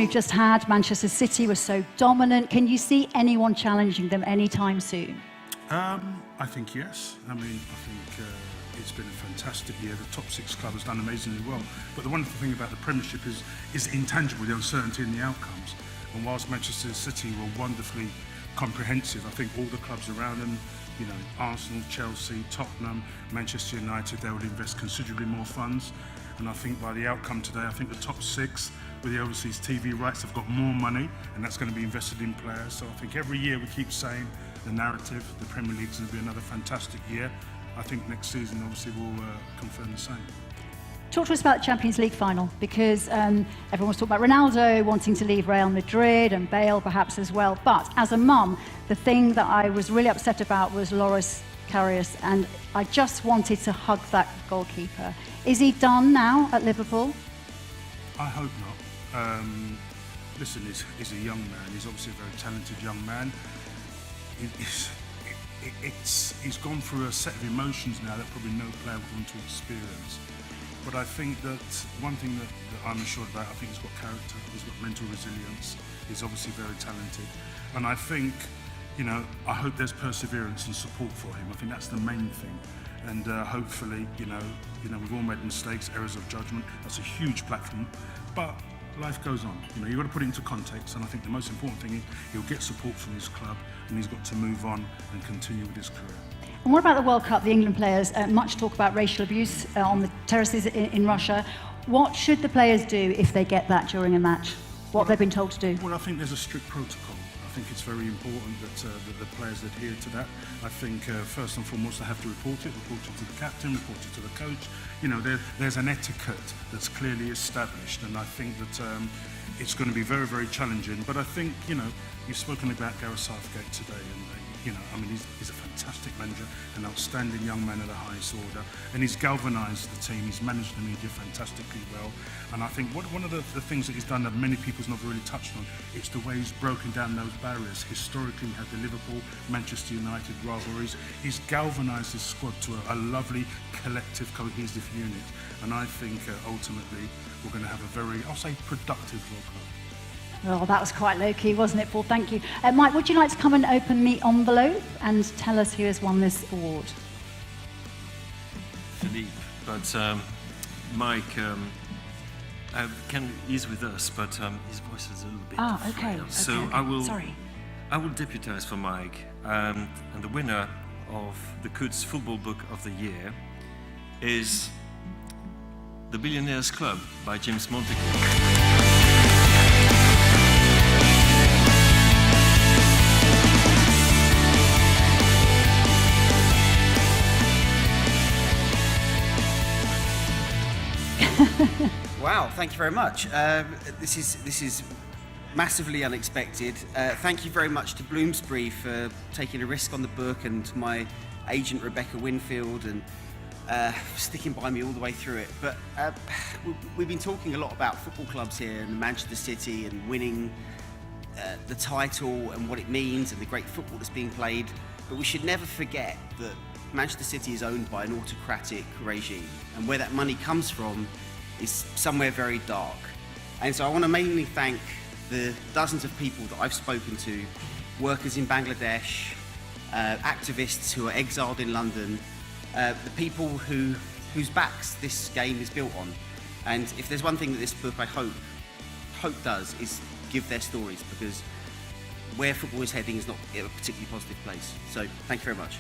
we've just had, Manchester City was so dominant. Can you see anyone challenging them anytime soon? I think yes. I mean, I think it's been a fantastic year. The top 6 club has done amazingly well. But the wonderful thing about the Premiership is intangible, the uncertainty in the outcomes. And whilst Manchester City were wonderfully comprehensive, I think all the clubs around them, you know, Arsenal, Chelsea, Tottenham, Manchester United, they will invest considerably more funds. And I think by the outcome today, I think the top 6 with the overseas TV rights have got more money, and that's going to be invested in players. So I think every year we keep saying the narrative, the Premier League is going to be another fantastic year. I think next season obviously will confirm the same. Talk to us about the Champions League final, because everyone was talking about Ronaldo wanting to leave Real Madrid and Bale perhaps as well. But as a mum, the thing that I was really upset about was Loris Karius, and I just wanted to hug that goalkeeper. Is he done now at Liverpool? I hope not. Listen, he's a young man. He's obviously a very talented young man. He's gone through a set of emotions now that probably no player would want to experience. But I think that one thing that I'm assured about, I think he's got character, he's got mental resilience, he's obviously very talented. And I think, you know, I hope there's perseverance and support for him. I think that's the main thing. And hopefully, you know, we've all made mistakes, errors of judgment. That's a huge platform. But life goes on. You know, you've got to put it into context. And I think the most important thing is he'll get support from his club, and he's got to move on and continue with his career. And what about the World Cup, the England players? Much talk about racial abuse on the terraces in Russia. What should the players do if they get that during a match? What have they been told to do? Well, I think there's a strict protocol. I think it's very important that the players adhere to that. I think first and foremost they have to report it to the captain, report it to the coach. You know, there's an etiquette that's clearly established, and I think that it's going to be very, very challenging. But I think, you know, you've spoken about Gareth Southgate today, and you know, I mean, he's a fantastic manager, an outstanding young man of the highest order, and he's galvanised the team, he's managed the media fantastically well. And I think one of the things that he's done that many people's not really touched on, it's the way he's broken down those barriers. Historically, he had the Liverpool, Manchester United rivalries. He's galvanised his squad to a lovely, collective, cohesive unit. And I think ultimately we're going to have a very, I'll say, productive World Cup. Well, that was quite low-key, wasn't it, Paul? Thank you. Mike, would you like to come and open the envelope and tell us who has won this award? Philippe, but Mike, he's with us, but his voice is a little bit okay. frail. So Sorry. I will deputise for Mike, and the winner of the Coutts Football Book of the Year is The Billionaires Club by James Montague. Wow, thank you very much. This is massively unexpected. Thank you very much to Bloomsbury for taking a risk on the book, and to my agent Rebecca Winfield, and sticking by me all the way through it. But we've been talking a lot about football clubs here and Manchester City and winning the title and what it means and the great football that's being played. But we should never forget that Manchester City is owned by an autocratic regime, and where that money comes from is somewhere very dark. And so I want to mainly thank the dozens of people that I've spoken to, workers in Bangladesh, activists who are exiled in London, the people whose backs this game is built on. And if there's one thing that this book, I hope does, is give their stories, because where football is heading is not a particularly positive place. So thank you very much.